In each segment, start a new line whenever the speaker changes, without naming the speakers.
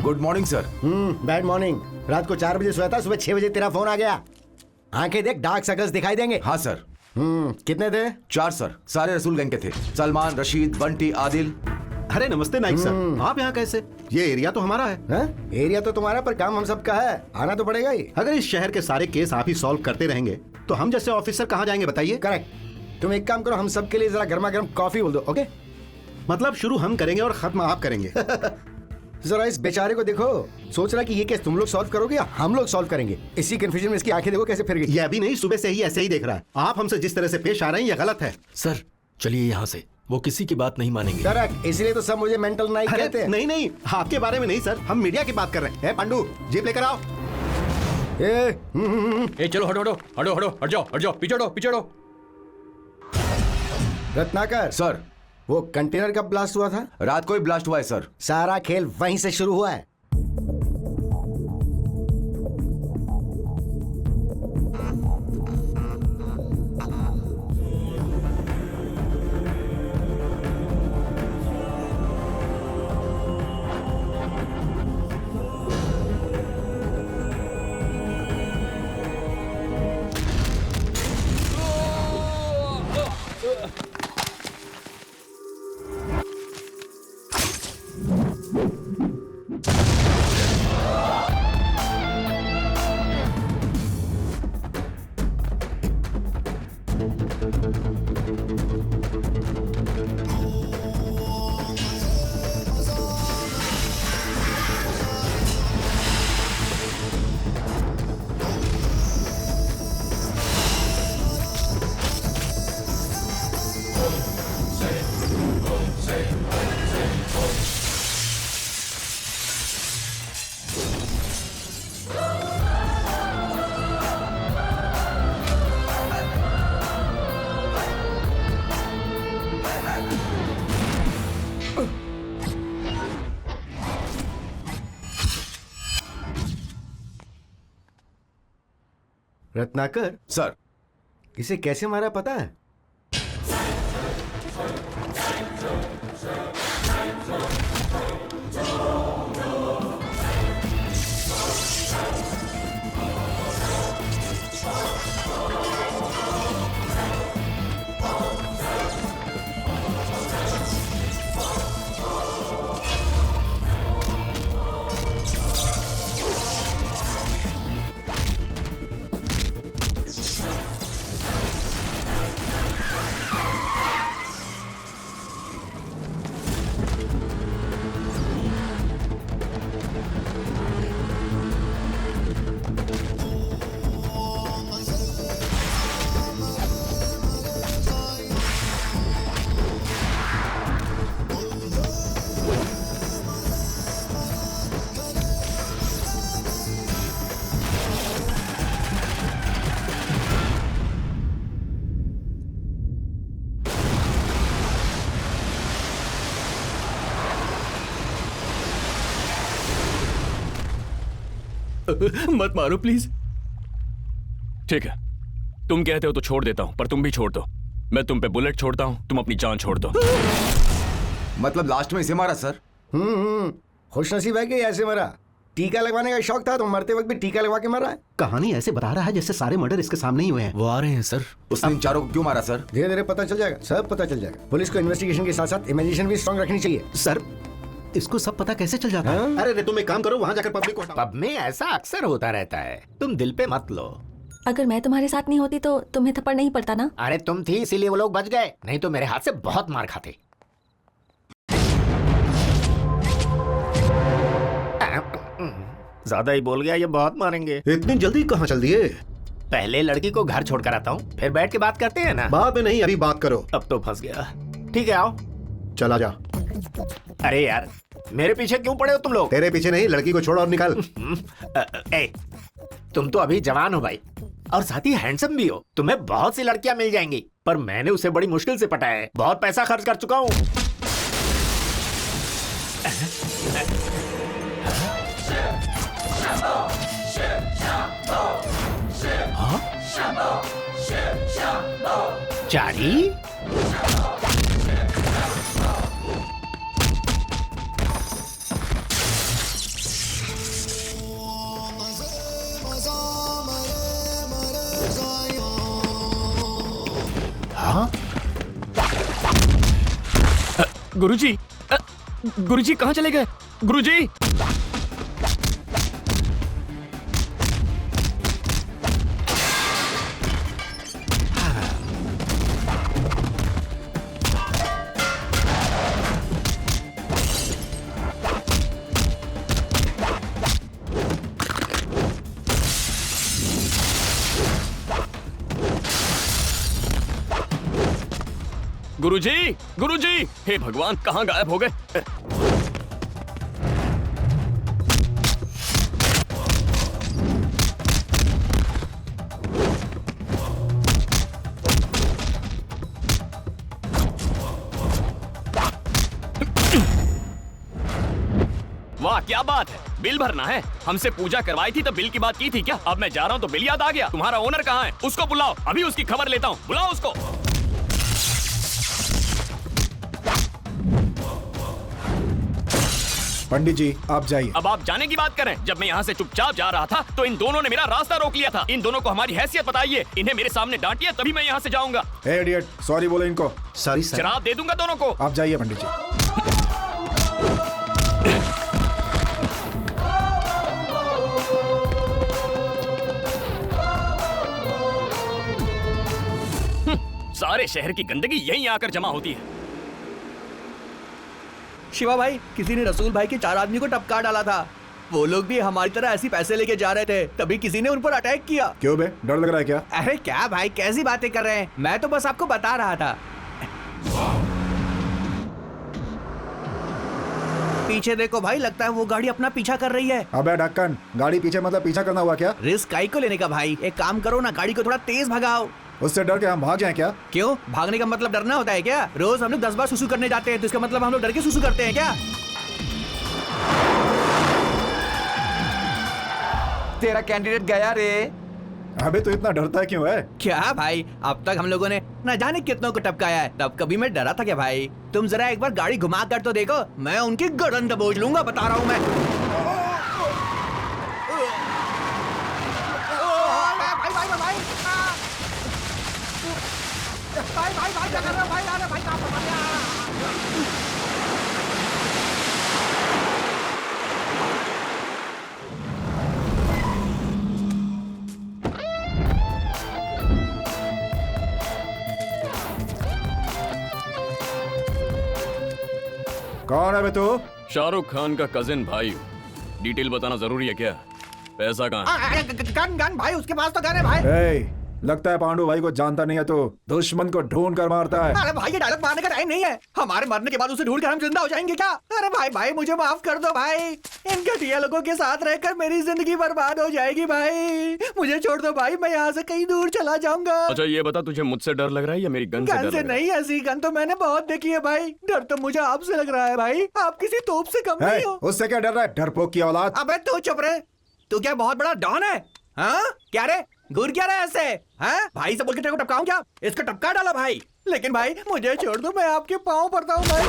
Good morning sir.
Bad morning. रात को 4 बजे सोया था, सुबह 6 बजे तेरा फोन आ गया। आंखें देख, डार्क सर्कल्स दिखाई देंगे।
हाँ सर।
कितने थे?
4 सर, सारे रसूल गैंग के थे। सलमान, रशीद, बंटी, आदिल।
अरे नमस्ते नाइक सर, आप यहाँ कैसे? ये एरिया तो हमारा है।
एरिया तो तुम्हारा, पर काम हम सबका है, आना तो पड़ेगा ही।
अगर इस शहर के सारे केस आप ही सॉल्व करते रहेंगे तो हम जैसे ऑफिसर कहाँ जाएंगे बताइए?
करेक्ट। तुम एक काम करो, हम सब के लिए जरा गर्मा गर्म कॉफी बोल दो। ओके,
मतलब शुरू हम करेंगे और खत्म आप करेंगे।
जरा इस बेचारे को देखो, सोच रहा कि ये केस तुम लोग सॉल्व करोगे या हम लोग सॉल्व करेंगे। इसी कंफ्यूजन में इसकी आंखें देखो कैसे फिर गई।
ये अभी नहीं, सुबह से ही ऐसे ही देख रहा है। आप हमसे जिस तरह से पेश आ रहे हैं ये गलत है।
सर चलिए यहाँ से, वो किसी की बात नहीं मानेंगे।
करेक्ट, इसलिए तो सब मुझे मेंटल नाइक कहते हैं।
नहीं नहीं, आपके बारे में नहीं सर, हम मीडिया की बात कर रहे हैं। पांडू, जीप लेकर आओ।
ए चलो हटो हटो हटो हटो, हट जाओ, पीछे हटो।
रत्नाकर
सर,
वो कंटेनर कब ब्लास्ट हुआ था?
रात को ही ब्लास्ट हुआ है सर।
सारा खेल वहीं से शुरू हुआ है। रत्नाकर,
सर,
इसे कैसे मारा पता है?
मत मारो प्लीज। ठीक है, तुम कहते हो तो छोड़ देता हूं, पर तुम भी छोड़ दो। मैं तुम पे बुलेट छोड़ता हूं, तुम अपनी जान छोड़ दो।
मतलब लास्ट में इसे मारा सर?
खुश नसीब है कि ऐसे मरा। टीका लगवाने का शौक था तो मरते वक्त भी टीका लगवा के मरा है।
कहानी ऐसे बता रहा है जैसे सारे मर्डर इसके सामने ही हुए हैं।
वो आ रहे हैं सर।
उसने इन चारों को क्यों मारा सर?
धीरे धीरे पता चल जाएगा, सब पता चल जाएगा। पुलिस को इन्वेस्टिगेशन के साथ साथ इमेजिनेशन भी स्ट्रांग रखनी चाहिए।
सर, इसको सब पता कैसे चल जाता है? अरे रे, तुम एक काम करो, वहाँ जाकर पब्लिक को हटाओ।
पब में ऐसा अक्सर होता रहता है, तुम दिल पे मत लो।
अगर मैं तुम्हारे साथ नहीं होती तो तुम्हें थप्पड़ नहीं पड़ता ना।
अरे तुम थी इसीलिए वो लोग बच गए, नहीं तो मेरे हाथ से बहुत मार खाते। ज्यादा ही बोल गया, ये बहुत मारेंगे।
इतनी जल्दी कहाँ चल दिए?
पहले लड़की को घर छोड़कर आता हूँ, फिर बैठ के बात करते हैं ना।
बाद में नहीं, अभी बात करो।
अब तो फंस गया। ठीक है, आओ।
चला जा।
अरे यार, मेरे पीछे क्यों पड़े हो तुम लोग?
तेरे पीछे नहीं, लड़की को छोड़ और निकल।
तुम तो अभी जवान हो भाई, और साथ ही हैंडसम भी हो। तुम्हें बहुत सी लड़कियां मिल जाएंगी, पर मैंने उसे बड़ी मुश्किल से पटाया है। बहुत पैसा खर्च कर चुका हूँ। चारी,
गुरुजी, गुरुजी कहाँ चले गए? गुरुजी! गुरुजी, गुरुजी! हे भगवान, कहाँ गायब हो गए? वाह, क्या बात है! बिल भरना है। हमसे पूजा करवाई थी तो बिल की बात की थी क्या? अब मैं जा रहा हूँ तो बिल याद आ गया। तुम्हारा ओनर कहाँ है? उसको बुलाओ, अभी उसकी खबर लेता हूँ। बुलाओ उसको।
पंडित जी आप जाइए।
अब आप जाने की बात करें। जब मैं यहाँ से चुपचाप जा रहा था तो इन दोनों ने मेरा रास्ता रोक लिया था। इन दोनों को हमारी हैसियत बताइए। इन्हें मेरे सामने डांटिए तभी मैं यहाँ से जाऊंगा।
ए इडियट, सॉरी बोलो इनको।
Sorry sir.
शराब दे दूंगा दोनों को।
आप जाइए पंडित जी।
सारे शहर की गंदगी यहीं आकर जमा होती है।
शिवा भाई, किसी ने रसूल भाई के 4 आदमी को टपका डाला था। वो लोग भी हमारी तरह ऐसी पैसे लेके जा रहे थे, तभी किसी ने उन पर अटैक किया।
क्यों बे, डर लग रहा है क्या?
अरे क्या भाई, कैसी बातें कर रहे हैं? मैं तो बस आपको बता रहा था। पीछे देखो भाई, लगता है वो गाड़ी अपना पीछा कर रही है।
अबे ढक्कन, गाड़ी पीछे मतलब पीछा करना हुआ क्या?
रिस्क काई को लेने का भाई? एक काम करो ना, गाड़ी को थोड़ा तेज भगाओ।
उससे डर के हम भाग जाएं क्या?
क्यों, भागने का मतलब डरना होता है क्या? रोज हम लोग 10 बार सुसु करने जाते हैं, तो इसका मतलब हम लोग डर के सुसु करते हैं क्या?
तेरा कैंडिडेट गया रे।
अबे तू इतना डरता है क्यों है?
क्या भाई, अब तक हम लोगों ने न जाने कितनों को टपकाया है, तब कभी मैं डरा था क्या भाई? तुम जरा एक बार गाड़ी घुमा कर तो देखो, मैं उनकी गर्दन दबोच लूंगा, बता रहा हूँ मैं।
कौन है बे तू?
शाहरुख खान का कजिन भाई हूँ। डिटेल बताना जरूरी है क्या? पैसा कहाँ है?
गन भाई, उसके पास तो गन है भाई।
ए, लगता है पांडु भाई को जानता नहीं है तो दुश्मन को ढूंढ कर मारता है।
अरे भाई, ये डायलॉग मारने का टाइम नहीं है। हमारे मरने के बाद उसे ढूंढ कर हम जिंदा हो जाएंगे क्या? अरे भाई भाई, मुझे माफ कर दो भाई। इन घटिया लोगों के साथ रहकर मेरी जिंदगी बर्बाद हो जाएगी भाई। मुझे छोड़ दो भाई, मैं यहाँ से कहीं दूर चला जाऊंगा।
अच्छा ये बता, तुझे मुझसे डर लग रहा है या मेरी गन से
गन
डर
से
लग रहा है?
नहीं, ऐसी गन तो मैंने बहुत देखी है भाई। डर तो मुझे आपसे लग रहा है भाई। आप किसी तोप से कम नहीं हो।
उससे क्या डर रहा है, डरपोक की औलाद।
अबे तू चुप रहे। तू क्या बहुत बड़ा डॉन है? हाँ क्या रे, घूर क्या रहा है ऐसे? हाँ भाई से बोल के तेरे को टपकाऊं क्या? इसको टपका डाला भाई। लेकिन भाई मुझे छोड़ दो, मैं आपके पाँव पड़ता हूँ भाई।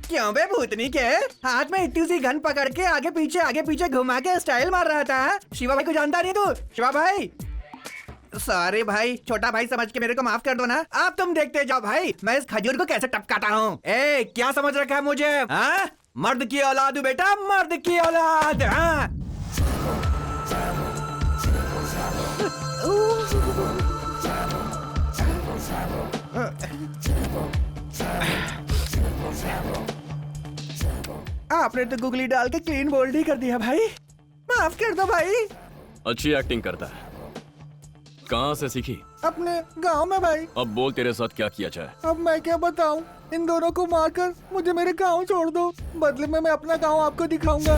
क्यों बे भूतनी के हाथ में इतनी सी गन पकड़ के आगे पीछे घुमा के स्टाइल मार रहा था? शिवा भाई को जानता नहीं तू? शिवा भाई, सॉरी भाई, छोटा भाई समझ के मेरे को माफ कर दो ना। अब तुम देखते जाओ भाई, मैं इस खजूर को कैसे टपकाता हूँ। ए क्या समझ रखा है मुझे? हाँ, मर्द की औलाद हूँ बेटा, मर्द की औलाद। हाँ आपने तो गुगली डाल के क्लीन बोल्ड ही कर दिया भाई। माफ कर दो भाई।
अच्छी एक्टिंग करता है। कहाँ से सीखी?
अपने गांव में भाई।
अब बोल, तेरे साथ क्या किया जाए?
अब मैं क्या बताऊं? इन दोनों को मारकर मुझे मेरे गांव छोड़ दो, बदले में मैं अपना गांव आपको दिखाऊंगा।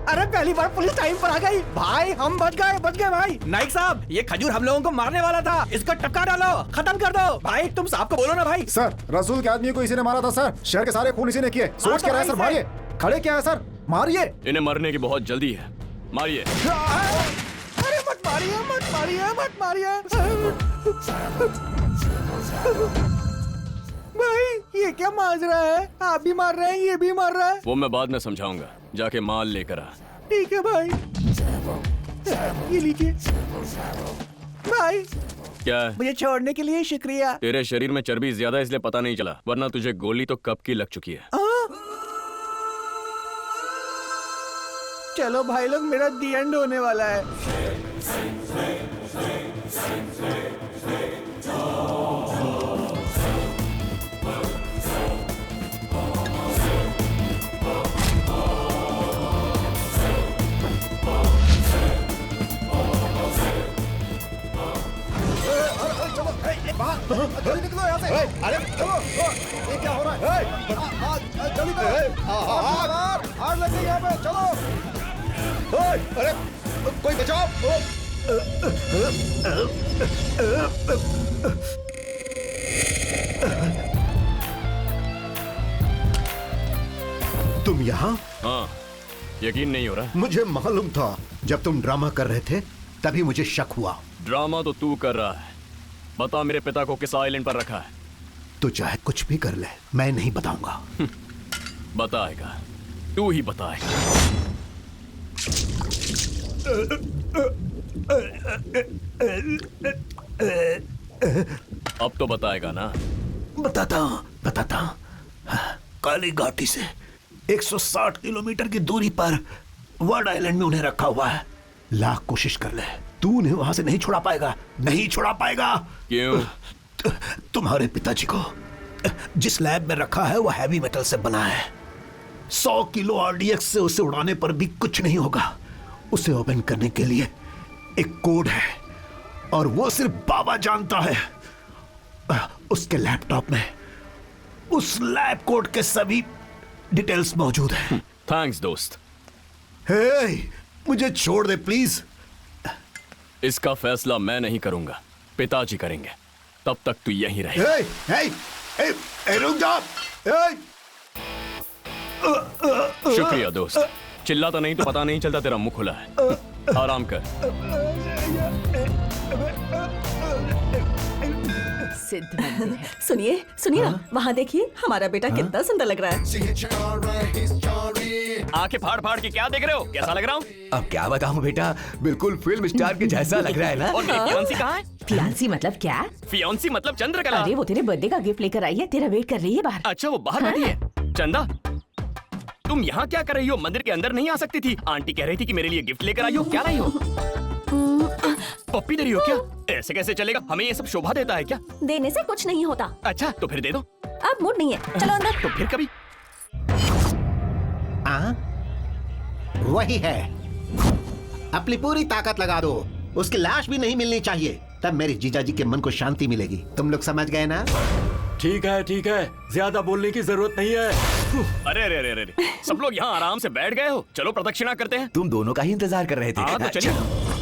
अरे पहली बार पुलिस टाइम पर आ गई भाई। हम बच गए भाई। नाइक साहब, ये खजूर हम लोगों को मारने वाला था, इसको टपका डालो, खत्म कर दो भाई। तुम साहब को बोलो ना भाई।
सर, रसूल के आदमी को इसी ने मारा था सर। शहर के सारे खून इसी ने किए। सोच क्या रहा है सर? मारिए। खड़े क्या है सर? मारिए।
इन्हें मरने की बहुत जल्दी है, मारिए।
अरे मत मारिए, मत मारिए, मत मारिए भाई। ये क्या माजरा है? आप भी मार रहे हैं, ये भी मार रहा है।
वो मैं बाद में समझाऊंगा, जाके माल लेकर आ।
ठीक है भाई। ये लीजिए भाई,
क्या है?
मुझे छोड़ने के लिए शुक्रिया।
तेरे शरीर में चर्बी ज्यादा इसलिए पता नहीं चला, वरना तुझे गोली तो कब की लग चुकी है।
चलो भाई लोग, मेरा दी एंड होने वाला है।
जल्दी निकलो यहाँ से। अरे चलो, ये क्या हो रहा है? जल्दी करो। आग लग गई यहाँ पे, चलो। अरे कोई बचाओ।
तुम यहाँ?
हाँ, यकीन नहीं हो रहा?
मुझे मालूम था जब तुम ड्रामा कर रहे थे तभी मुझे शक हुआ।
ड्रामा तो तू कर रहा है। बता मेरे पिता को किस आइलैंड पर रखा है?
तो चाहे कुछ भी कर ले, मैं नहीं बताऊंगा।
बताएगा, तू ही बताएगा। अब तो बताएगा ना?
बताता। काली घाटी से 160 किलोमीटर की दूरी पर वर्ड आइलैंड में उन्हें रखा हुआ है। लाख कोशिश कर ले, तू उन्हें वहां से नहीं छुड़ा पाएगा। नहीं छुड़ा पाएगा।
क्यों?
तुम्हारे पिताजी को जिस लैब में रखा है वो हैवी मेटल से बना है। 100 किलो आरडीएक्स से उसे उड़ाने पर भी कुछ नहीं होगा। उसे ओपन करने के लिए एक कोड है और वो सिर्फ बाबा जानता है। उसके लैपटॉप में उस लैब कोड के सभी डिटेल्स मौजूद हैं।
थैंक्स दोस्त।
हे, मुझे छोड़ दे प्लीज।
इसका फैसला मैं नहीं करूंगा, पिताजी करेंगे। तब तक तू यहीं रहे।
हे, हे, हे, हे, रुक जा। हे।
शुक्रिया दोस्त। चिल्लाता नहीं तो पता नहीं चलता तेरा मुंह खुला है। आराम कर।
सिद्ध मंदिर है।
सुनिए सुनिए ना, वहाँ देखिए हमारा बेटा कितना सुंदर लग रहा है।
आंखें फाड़ फाड़ के क्या देख रहे हो? कैसा लग रहा हूँ?
अब क्या बताऊं बेटा, बिल्कुल फिल्म स्टार के जैसा लग रहा है ना।
और मेरी फियांसी कहाँ है?
फियांसी मतलब क्या?
फियांसी मतलब चंद्रकला।
अरे वो तेरे बर्थडे का गिफ्ट लेकर आई है, तेरा वेट कर रही है बाहर।
अच्छा, वो बाहर बैठी है। चंदा, तुम यहाँ क्या कर रही हो? मंदिर के अंदर नहीं आ सकती थी? आंटी कह रही थी कि मेरे लिए गिफ्ट लेकर आई हो। क्या लाई हो? पप्पी दे रही हो क्या? ऐसे कैसे चलेगा? हमें ये सब शोभा देता है क्या?
देने से कुछ नहीं होता।
अच्छा, तो फिर दे दो।
अब मूड नहीं है, चलो अंदर।
तो फिर कभी।
वही है। अपनी पूरी ताकत लगा दो। उसकी लाश भी नहीं मिलनी चाहिए, तब मेरे जीजाजी के मन को शांति मिलेगी। तुम लोग समझ गए ना?
ठीक है, ज्यादा बोलने की जरूरत नहीं है।
अरे अरे अरे अरे, सब लोग यहाँ आराम से बैठ गए हो। चलो प्रदक्षिणा करते हैं।
तुम दोनों का ही इंतजार कर रहे थे।
हाँ, तो चलिए।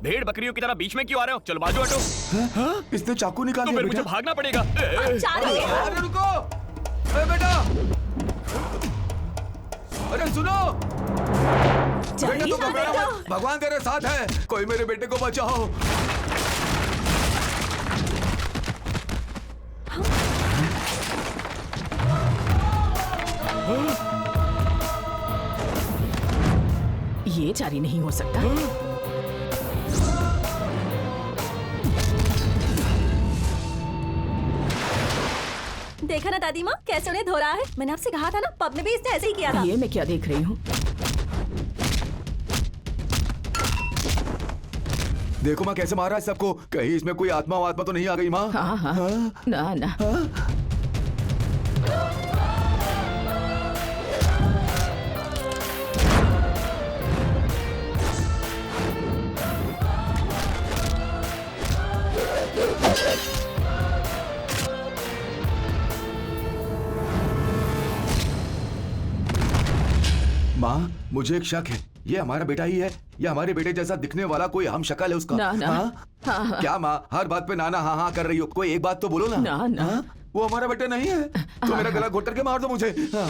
भेड़ बकरियों की तरह बीच में क्यों आ रहे हो? चलो बाजू हटो।
इसने चाकू निकाल
तो
लिया
फिर मुझे
बेटा।
भागना पड़ेगा।
अरे रुको, अरे बेटा, अरे सुनो। बेटा तो घबराओ मत, भगवान तेरे साथ है। कोई मेरे बेटे को बचाओ।
ये जारी नहीं हो सकता।
देखा ना दादी माँ, कैसे उन्हें धो रहा है। मैंने आपसे कहा था ना, पब में भी इसने ऐसे ही किया था।
ये मैं क्या देख रही हूँ?
देखो माँ कैसे मारा है सबको। कहीं इसमें कोई आत्मा वात्मा तो नहीं आ गई माँ?
हाँ। ना।
माँ, मुझे एक शक है। ये हमारा बेटा ही है या हमारे बेटे जैसा दिखने वाला कोई हम शक्ल है उसका?
ना।
हाँ? क्या माँ, हर बात पे नाना हाँ कर रही हो? कोई एक बात तो बोलो ना।
ना।
हाँ? वो हमारा बेटा नहीं है तो मेरा गला घोट करके मार दो मुझे। हाँ।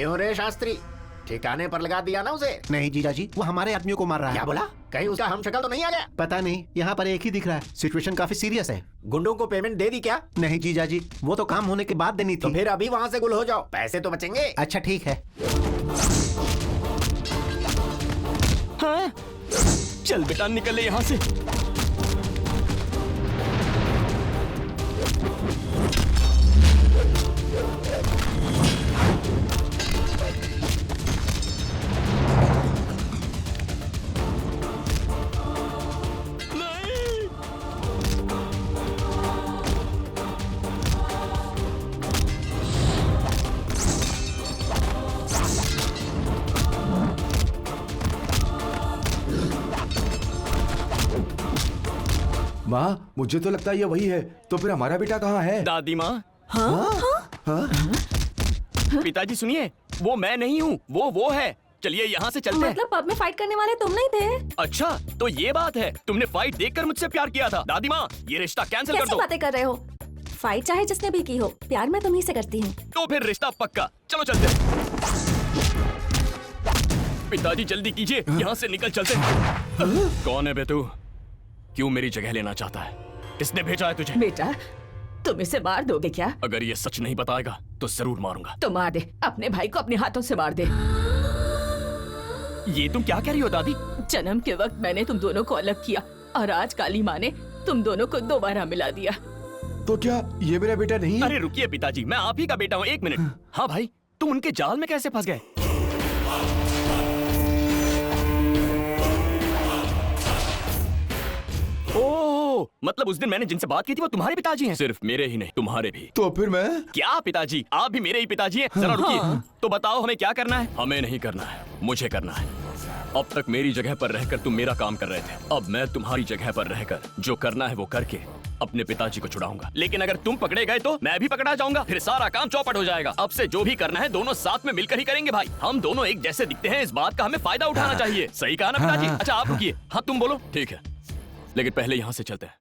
क्यों रे शास्त्री, ठिकाने पर लगा दिया ना उसे? नहीं जीजा जी, वो हमारे आदमियों को मार रहा है। क्या बोला? कहीं उसका हम शक्ल तो नहीं आ गया? पता नहीं, यहाँ पर एक ही दिख रहा है। सिचुएशन काफी सीरियस है।
गुंडों को पेमेंट दे दी क्या?
नहीं जीजा जी, वो तो काम होने के बाद देनी थी।
तो फिर अभी वहाँ से गुल हो जाओ, पैसे तो बचेंगे।
अच्छा ठीक है।
हाँ? चल बेटा निकल ले यहाँ से।
माँ मुझे तो लगता है ये वही है। तो फिर हमारा बेटा कहाँ है?
दादी माँ।
हाँ?
पिताजी सुनिए, वो मैं नहीं हूँ, वो है। चलिए यहाँ से चलते हैं।
मतलब पब में फाइट करने वाले तुम नहीं थे?
अच्छा तो ये बात है, तुमने फाइट देखकर मुझसे प्यार किया था। दादी माँ ये रिश्ता कैंसिल कर
कैसी
दो।
बातें कर रहे हो? फाइट चाहे जिसने भी की हो, प्यार मैं तुम्ही से करती हूँ।
तो फिर रिश्ता पक्का। चलो चलते हैं। पिताजी जल्दी कीजिए, यहाँ से निकल चलते हैं। कौन है बे तू? क्यों मेरी जगह लेना चाहता है? किसने भेजा है तुझे?
बेटा तुम इसे मार दोगे क्या?
अगर ये सच नहीं बताएगा तो जरूर मारूंगा।
तो मार दे, अपने भाई को अपने हाथों से मार दे।
ये तुम क्या कह रही हो दादी?
जन्म के वक्त मैंने तुम दोनों को अलग किया और आज काली माँ ने तुम दोनों को दोबारा मिला दिया।
तो क्या ये मेरा बेटा नहीं है?
अरे रुकिए पिताजी, मैं आप ही का बेटा हूँ। एक मिनट। हाँ भाई, तुम उनके जाल में कैसे फंस गए? ओह, मतलब उस दिन मैंने जिनसे बात की थी वो तुम्हारे पिताजी हैं? सिर्फ मेरे ही नहीं, तुम्हारे भी।
तो फिर मैं?
क्या पिताजी, आप भी मेरे ही पिताजी हैं? जरा रुकिए। तो बताओ हमें क्या करना है? हमें नहीं करना है, मुझे करना है। अब तक मेरी जगह पर रहकर तुम मेरा काम कर रहे थे, अब मैं तुम्हारी जगह पर रहकर जो करना है वो करके अपने पिताजी को छुड़ाऊंगा। लेकिन अगर तुम पकड़े गए तो मैं भी पकड़ा जाऊंगा, फिर सारा काम चौपट हो जाएगा। अब से जो भी करना है दोनों साथ में मिलकर ही करेंगे भाई। हम दोनों एक जैसे दिखते हैं, इस बात का हमें फायदा उठाना चाहिए। सही कहा ना पिताजी? अच्छा आप रुकिए। हाँ तुम बोलो। ठीक है, लेकिन पहले यहाँ से चलते हैं।